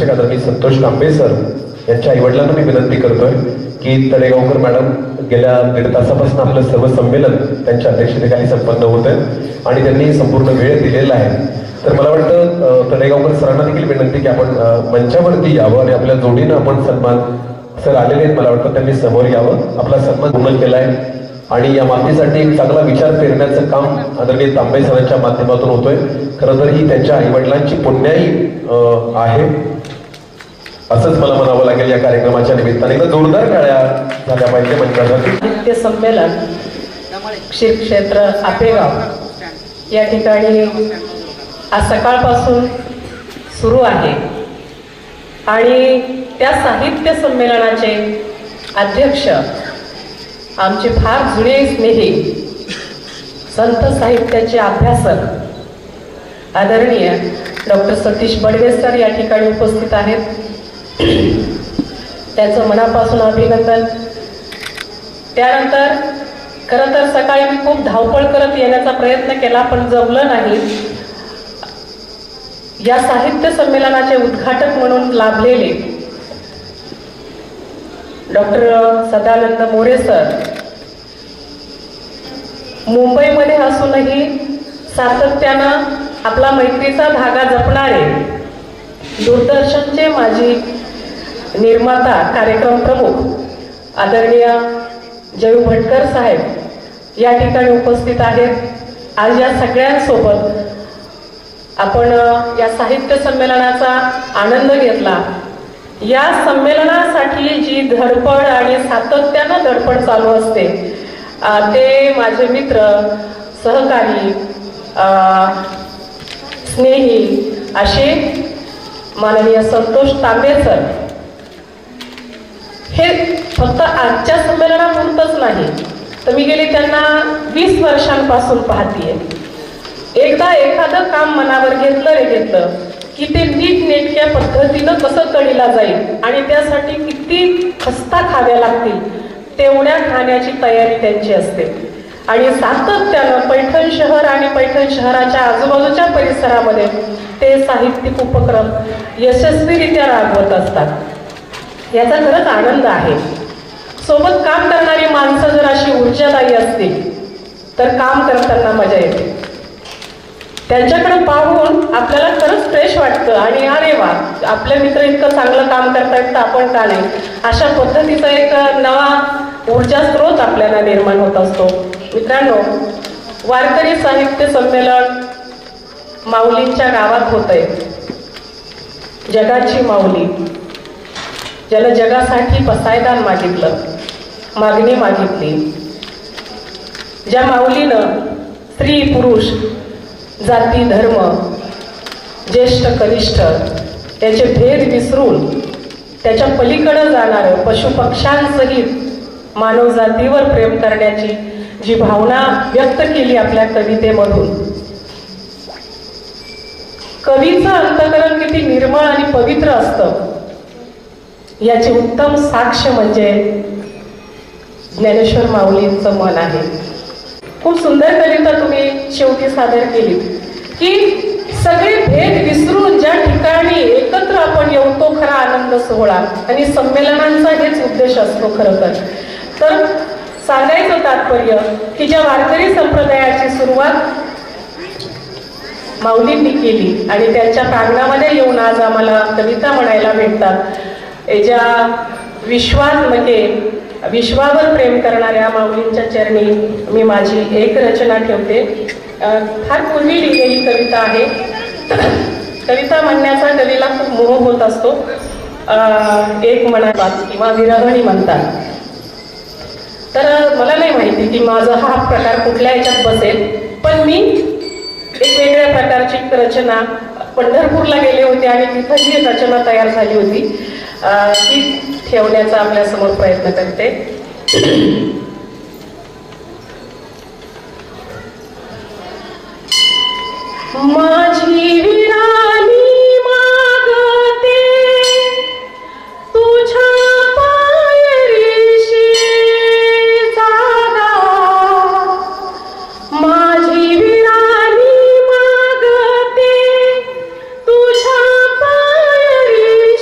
मार्गदर्शक आदरणीय संतोष तांबे सर यांच्या आईवडिलांना मी विनंती करतोय की तळेगावकर मॅडम गेल्या 1.5 तासापासून आपलं सर्व संमेलन त्यांच्या अध्यक्षतेखाली संपन्न होतं आणि त्यांनी संपूर्ण वेळ दिलेला आहे. तर मला वाटतं तळेगावकर सरांना देखील विनंती की आपण मंचावरती यावं आणि आपल्या जोडीनं आपण सन्मान सर आलेले आहेत, मला वाटतं त्यांनी समोर यावं, आपला सन्मान पूर्ण केलाय आणि या मातीसाठी एक चांगला विचार पेरण्याचं काम आदरणीय तांबे सरांच्या माध्यमातून होतोय. खरं तर ही त्यांच्या आईवडिलांची पुण्याई आहे असंच मला म्हणावं लागेल. या कार्यक्रमाच्या निमित्ताने एकदा जोरदार टाळ्या झाल्या पाहिजे मंचासाठी. साहित्य संमेलन श्री क्षेत्र आपेगाव या ठिकाणी आज सकाळपासून सुरू आहे आणि त्या साहित्य संमेलनाचे अध्यक्ष आमचे फार जुने स्नेही संत साहित्याचे अभ्यासक आदरणीय डॉक्टर सतीश बडवे सर या ठिकाणी उपस्थित आहेत. त्यांचं मनापासून अभिनंदन. त्यानंतर खरं तर सकाळी मी खूप धावपळ करत येण्याचा प्रयत्न केला पण जमलं नाही. या साहित्य संमेलनाचे उद्घाटक म्हणून लाभलेले डॉक्टर सदानंद मोरे सर मुंबईमध्ये असूनही सातत्यानं आपला मैत्रीचा धागा जपणारे दूरदर्शनचे माजी निर्माता कार्यक्रम प्रमुख आदरणीय जयू भटकर साहेब या ठिकाणी उपस्थित आहेत. आज या सगळ्यांसोबत आपण या साहित्य संमेलनाचा आनंद घेतला. या संमेलनासाठी जी धडपड आणि सातत्यानं धडपड चालू असते ते माझे मित्र सहकारी स्नेही असे माननीय संतोष तांबे सर हे फक्त आजच्या संमेलनापुरतंच नाही तर मी गेली त्यांना 20 वर्षांपासून पाहतीये. एकदा एखादं काम मनावर घेतलं की ते नीट नेटक्या पद्धतीनं कसं कळीला जाईल आणि त्यासाठी किती खस्ता खाव्या लागतील तेवढ्या खाण्याची तयारी त्यांची असते आणि सातत्यानं पैठण शहर आणि पैठण शहराच्या आजूबाजूच्या परिसरामध्ये ते साहित्यिक उपक्रम यशस्वीरित्या राबवत असतात. याचा खरंच आनंद आहे. सोबत काम करणारी माणसं जर अशी ऊर्जादायी असतील तर काम करताना मजा येते. त्यांच्याकडे पाहून आपल्याला खरंच फ्रेश वाटतं आणि अरे वा आपले मित्र इतकं चांगलं काम करतायत तर आपण का नाही, अशा पद्धतीचा एक नवा ऊर्जा स्रोत आपल्याला निर्माण होत असतो. मित्रांनो, वारकरी साहित्य संमेलन माऊलींच्या गावात होतंय. जगाची माऊली ज्याला जगासाठी पसायदान मागितलं, मागणी मागितली, ज्या माऊलीनं स्त्री पुरुष जाती धर्म ज्येष्ठ कनिष्ठ याचे भेद विसरून त्याच्या पलीकडे जाणारं पशुपक्ष्यांसहित मानवजातीवर प्रेम करण्याची जी भावना व्यक्त केली आपल्या कवितेमधून, कवीचं अंतःकरण किती निर्मळ आणि पवित्र असतं याचे उत्तम साक्ष म्हणजे ज्ञानेश्वर माऊलींचं मन आहे. खूप सुंदर कविता तुम्ही शेवटी सादर केली की सगळे भेद विसरून ज्या ठिकाणी एकत्र आपण येऊ तो खरा आनंद सोहळा आणि संमेलनांचा हेच उद्देश असतो. खरं तर सांगायचं तात्पर्य की ज्या वारकरी संप्रदायाची सुरुवात माऊलींनी केली आणि त्यांच्या प्रांगणामध्ये येऊन आज आम्हाला कविता म्हणायला भेटतात, ज्या विश्वावर प्रेम करणाऱ्या माऊलींच्या चरणी मी माझी एक रचना ठेवते. फार पूर्वी लिहिलेली कविता आहे. कविता म्हणण्याचा कवीला खूप मोह होत असतो. एक म्हणतात किंवा विरहणी म्हणतात. तर मला नाही माहिती की माझा हा प्रकार कुठल्या याच्यात बसेल, पण मी एक वेगळ्या प्रकारची रचना पंढरपूरला गेले होते आणि तिथं जी रचना तयार झाली होती ती ठेवण्याचा आपल्या समोर प्रयत्न करते. माझी विरानी मागते तुझ्या पायरीशी जागा, माझी विरानी मागते तुझ्या पायरीशी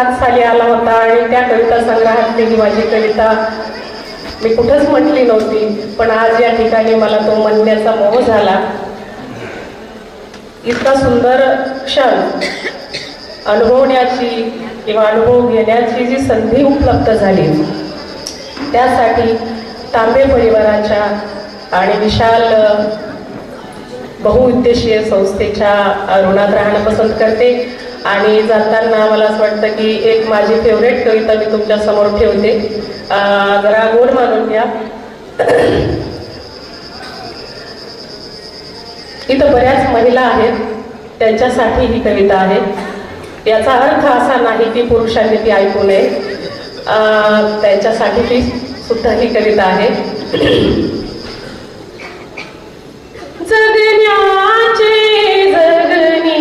2007 साली आला होता आणि त्या कविता संग्रहातली ही माझी कविता मी कुठंच म्हटली नव्हती, पण आज या ठिकाणी मला तो म्हणण्याचा मोह झाला. इतका सुंदर क्षण अनुभवण्याची किंवा अनुभव घेण्याची जी संधी उपलब्ध झाली, त्यासाठी तांबे परिवाराच्या आणि विशाल बहुउद्देशीय संस्थेच्या ऋणात राहणं पसंत करते. आणि जाताना मला असं वाटतं की एक माझी फेवरेट कविता मी तुमच्या समोर ठेवते, जरा गोड मानून घ्या. इथं बऱ्याच महिला आहेत, त्यांच्यासाठी ही कविता आहे. याचा अर्थ असा नाही की पुरुषांनी ती ऐकू नये, त्यांच्यासाठी ती सुद्धा ही कविता आहे. जगण्याचे जगणी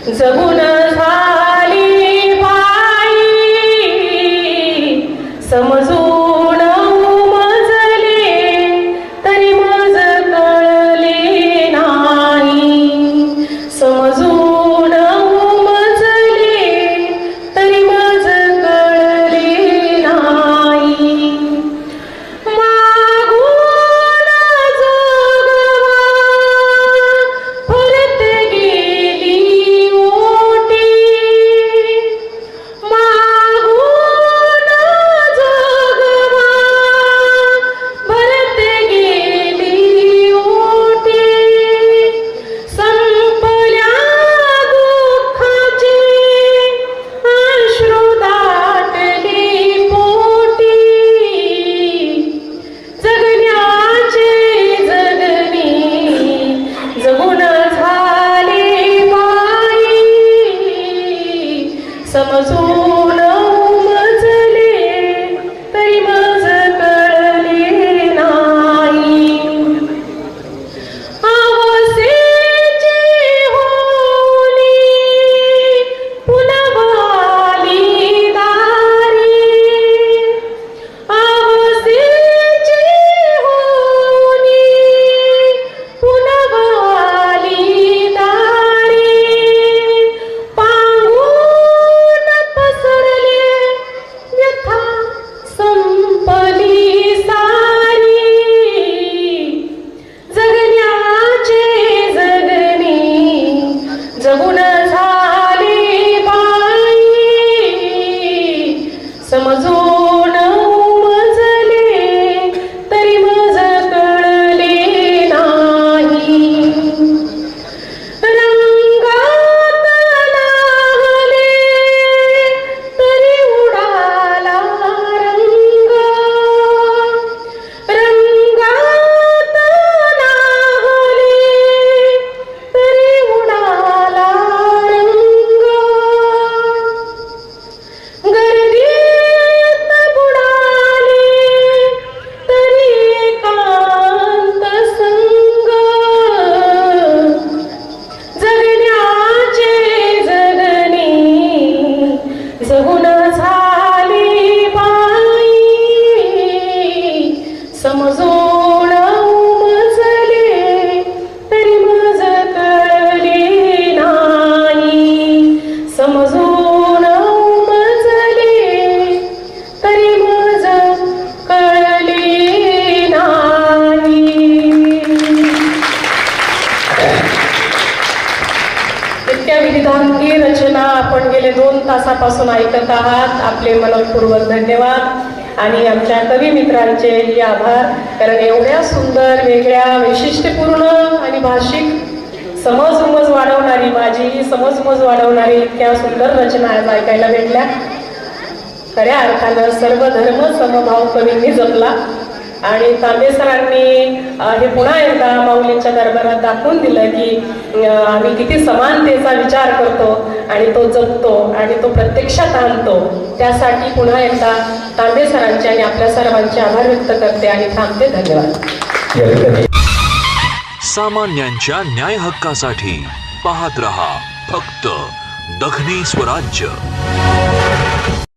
जगून झाली बाई, समजून उमजले तरी मज कळले नाही, समजून उमजले तरी मज कळले नाही. मागून जगवा परत गेली ओटी, मागून जगवा परत गेली ओटी. संपल्या दुःखाचे अश्रू दाटली पोटी, जगण्याचे जगणी जगून झाली बाई, समजून उमजले तरी मज कळले नाही. आवसेची होली पुनवाली दारी, आवसेची होली पुनवाली दारी. पांगून पसरले व्यथा संपली सारी, जगण्याचे जगणी जगून झाली बाई, समजून उमजले तरी मज कळले नाही. रंगात नाहले तरी उडाला रंग, रंगात नाहले तरी उडाला रंग. गर्दीत बुडाले तरी एकांत संग, जगण्याचे जगणी जगून झाली बाई, समजून उमजले तरी मज कळले नाही, समजून उमजले तरी मज कळले नाही. इतक्या विविधांगी रचना आपण गेले 2 तासापासून ऐकत आहात. आपले मनपूर्वक धन्यवाद आणि आमच्या कवी मित्रांचे आभार, कारण एवढ्या सुंदर, वेगळ्या, वैशिष्ट्यपूर्ण आणि भाषिक समज वाढवणारी, माझी समज वाढवणारी इतक्या सुंदर रचना आज ऐकायला भेटल्या. खऱ्या अर्थानं सर्व धर्म समभाव कवींनी जपला आणि तांबे सरांनी हे पुन्हा एकदा माऊलींच्या दरबारात दाखवून दिलं की आम्ही किती समानतेचा विचार करतो आणि तो जपतो आणि तो प्रत्यक्षात आणतो. त्यासाठी पुन्हा एकदा तांबे सरांचे आणि आपल्या सर्वांचे आभार व्यक्त करते आणि थांबते. धन्यवाद. सामान्यांच्या न्याय हक्कासाठी पाहत रहा फक्त दखनी स्वराज्य.